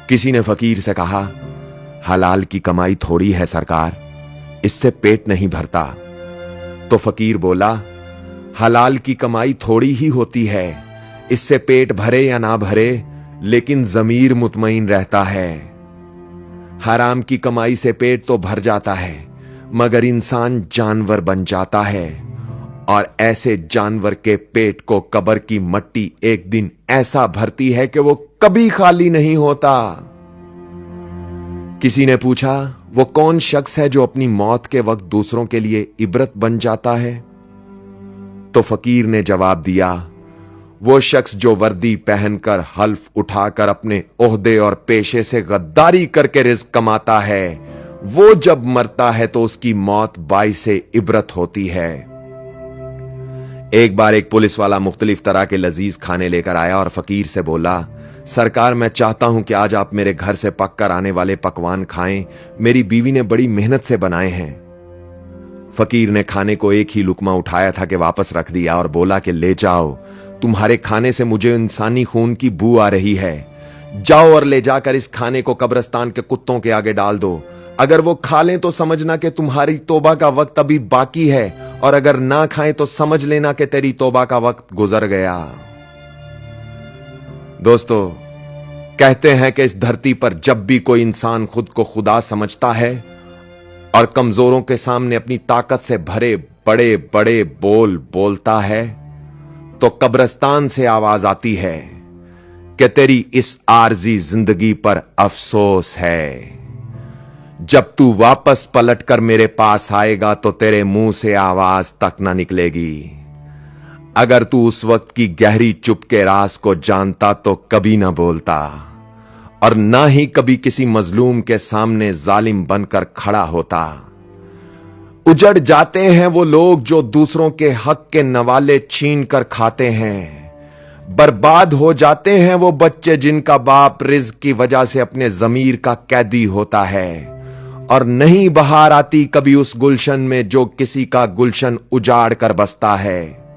किसी ने फकीर से कहा, हलाल की कमाई थोड़ी है सरकार, इससे पेट नहीं भरता। तो फकीर बोला, हलाल की कमाई थोड़ी ही होती है, इससे पेट भरे या ना भरे लेकिन जमीर मुतमईन रहता है। हराम की कमाई से पेट तो भर जाता है मगर इंसान जानवर बन जाता है, और ऐसे जानवर के पेट को कब्र की मट्टी एक दिन ऐसा भरती है कि वो कभी खाली नहीं होता। किसी ने पूछा, वो कौन शख्स है जो अपनी मौत के वक्त दूसरों के लिए इबरत बन जाता है? तो फकीर ने जवाब दिया, वो शख्स जो वर्दी पहनकर हल्फ उठाकर अपने ओहदे और पेशे से गद्दारी करके रिज़्क कमाता है, वो जब मरता है तो उसकी मौत बाइसे इबरत होती है। एक बार एक पुलिस वाला मुख्तलिफ तरह के लजीज खाने लेकर आया और फकीर से बोला, सरकार, मैं चाहता हूं कि आज आप मेरे घर से पक कर आने वाले पकवान खाएं, मेरी बीवी ने बड़ी मेहनत से बनाए हैं। फकीर ने खाने को एक ही लुकमा उठाया था कि वापस रख दिया और बोला कि ले जाओ, तुम्हारे खाने से मुझे इंसानी खून की बू आ रही है। जाओ और ले जाकर इस खाने को कब्रिस्तान के कुत्तों के आगे डाल दो। अगर वो खा लें तो समझना कि तुम्हारी तौबा का वक्त अभी बाकी है, और अगर ना खाएं तो समझ लेना कि तेरी तौबा का वक्त गुजर गया। दोस्तों, कहते हैं कि इस धरती पर जब भी कोई इंसान खुद को खुदा समझता है और कमजोरों के सामने अपनी ताकत से भरे बड़े बड़े बोल बोलता है, तो कब्रिस्तान से आवाज आती है कि तेरी इस आरजी जिंदगी पर अफसोस है। जब तू वापस पलटकर मेरे पास आएगा तो तेरे मुंह से आवाज तक ना निकलेगी। अगर तू उस वक्त की गहरी चुप के राज को जानता तो कभी ना बोलता, और ना ही कभी किसी मजलूम के सामने जालिम बनकर खड़ा होता। उजड़ जाते हैं वो लोग जो दूसरों के हक के नवाले छीन कर खाते हैं। बर्बाद हो जाते हैं वो बच्चे जिनका बाप रिज़्क की वजह से अपने ज़मीर का कैदी होता है। और नहीं बहार आती कभी उस गुलशन में जो किसी का गुलशन उजाड़ कर बसता है।